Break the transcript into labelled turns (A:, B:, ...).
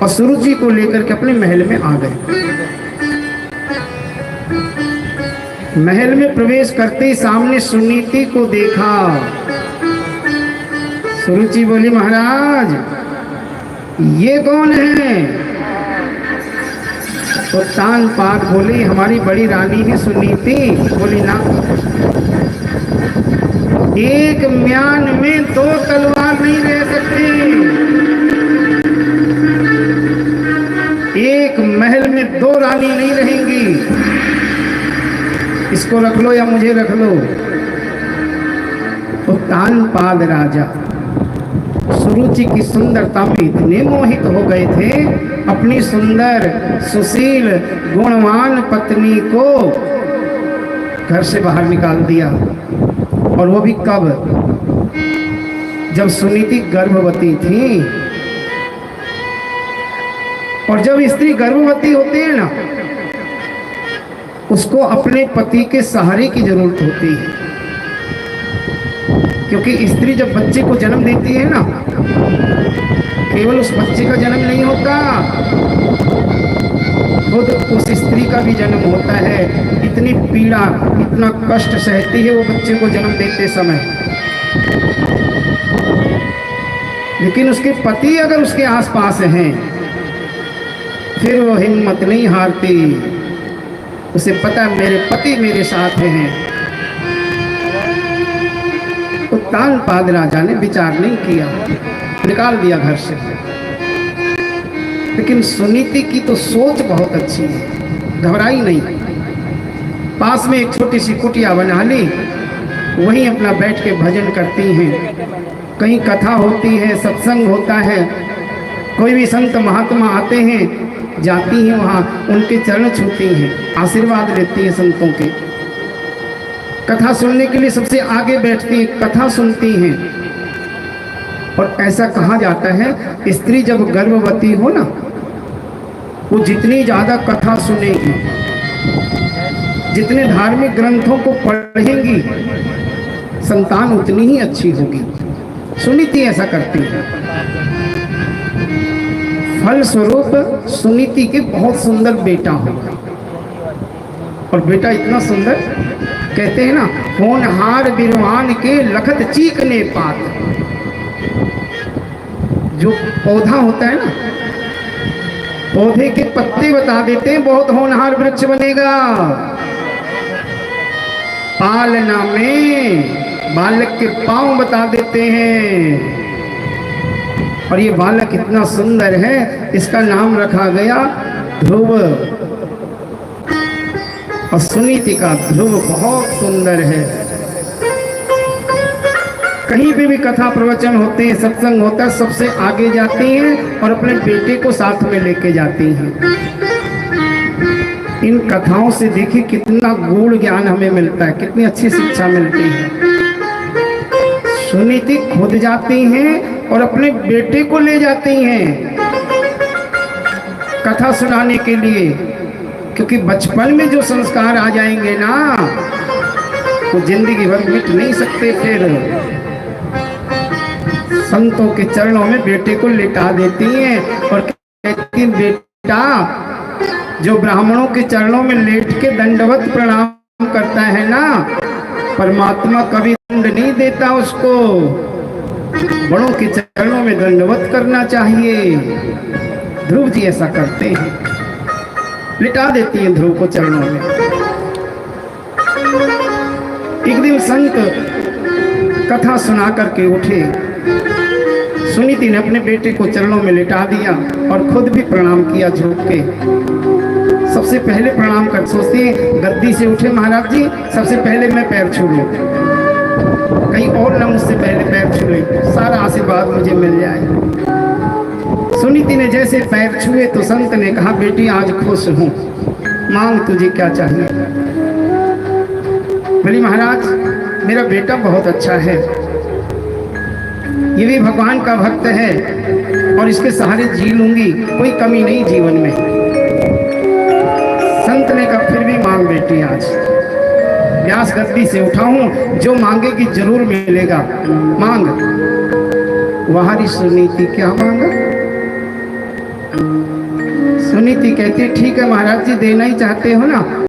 A: और सुरुचि को लेकर के अपने महल में आ गए। महल में प्रवेश करते ही सामने सुनीति को देखा। सुरुचि बोली, महाराज ये कौन है? तो तान पात बोली, हमारी बड़ी रानी है सुनीति। बोली, ना, एक म्यान में दो तलवार नहीं रह सकती, एक महल में दो रानी नहीं रहेंगी। इसको रख लो या मुझे रख लो। तो तानपाद राजा सुरुचि की सुंदरता में इतने मोहित हो गए थे, अपनी सुंदर सुशील गुणवान पत्नी को घर से बाहर निकाल दिया। और वो भी कब? जब सुनीति गर्भवती थी। और जब स्त्री गर्भवती होती है ना, उसको अपने पति के सहारे की जरूरत होती है, क्योंकि स्त्री जब बच्चे को जन्म देती है ना, केवल उस बच्चे का जन्म नहीं होता, खुद उस स्त्री का भी जन्म होता है। इतनी पीड़ा, इतना कष्ट सहती है वो बच्चे को जन्म देते समय। लेकिन उसके पति अगर उसके आसपास हैं, फिर वो हिम्मत नहीं हारती। उसे पता मेरे पति मेरे साथ हैं। तो तानपाद राजा ने विचार नहीं किया, निकाल दिया घर से। लेकिन सुनीति की तो सोच बहुत अच्छी है, घबराई नहीं। पास में एक छोटी सी कुटिया बना ली, वहीं अपना बैठ के भजन करती हैं। कहीं कथा होती है, सत्संग होता है, कोई भी संत महात्मा आते हैं, जाती हैं वहाँ, उनके चरण छूती हैं, आशीर्वाद लेती हैं संतों के। कथा सुनने के लिए सबसे आगे बैठती हैं, कथा सुनती हैं। और ऐसा कहा जाता है, स्त्री जब गर्भवती हो ना, वो जितनी ज़्यादा कथा सुनेगी, जितने धार्मिक ग्रंथों को पढ़ेंगी, संतान उतनी ही अच्छी होगी। सुनीति ऐसा करती है। फलस्वरूप सुनीति के बहुत सुंदर बेटा होगा। और बेटा इतना सुंदर, कहते हैं ना, होनहार बिरवान के लखत चीकने पात। जो पौधा होता है ना, पौधे के पत्ते बता देते हैं बहुत होनहार वृक्ष बनेगा। पालना में बालक के पांव बता देते हैं। और ये बालक इतना सुंदर है, इसका नाम रखा गया ध्रुव। और सुनीति का ध्रुव बहुत सुंदर है। कहीं भी कथा प्रवचन होते हैं, सत्संग होता है, सबसे आगे जाती हैं और अपने बेटे को साथ में लेके जाती हैं। इन कथाओं से देखिए कितना गूढ़ ज्ञान हमें मिलता है, कितनी अच्छी शिक्षा मिलती है। सुनीति खुद जाती हैं और अपने बेटे को ले जाती हैं कथा सुनाने के लिए, क्योंकि बचपन में जो संस्कार आ जाएंगे ना, वो जिंदगी भर मिट नहीं सकते। फिर संतों के चरणों में बेटे को लिटा देती हैं और कहती हैं, बेटा जो ब्राह्मणों के चरणों में लेट के दंडवत प्रणाम करता है ना, परमात्मा कभी दंड नहीं देता उसको। बड़ों के चरणों में दंडवत करना चाहिए। ध्रुव जी ऐसा करते हैं, लिटा देती हैं ध्रुव को चरणों में। एक दिन संत कथा सुना करके उठे, सुनीति ने अपने बेटे को चरणों में लिटा दिया और खुद भी प्रणाम किया झुक के। सबसे पहले प्रणाम कर सोचती है, गद्दी से उठे महाराज जी, सबसे पहले मैं पैर छू लूं, कहीं और ना मुझसे पहले पैर छू ले, सारा आशीर्वाद मुझे मिल जाए। सुनीति ने जैसे पैर छुए तो संत ने कहा, बेटी आज खुश हूं, मांग तुझे क्या चाहिए। बोली, महाराज मेरा बेटा बहुत अच्छा है, ये भी भगवान का भक्त है और इसके सहारे जी लूंगी, कोई कमी नहीं जीवन में। संत ने कहा, फिर भी मांग बेटी, आज व्यास गद्दी से उठा हूं, जो मांगेगी जरूर मिलेगा, मांग। वहारी सुनीति क्या मांगा? सुनीति कहती ठीक है महाराज जी, देना ही चाहते हो ना,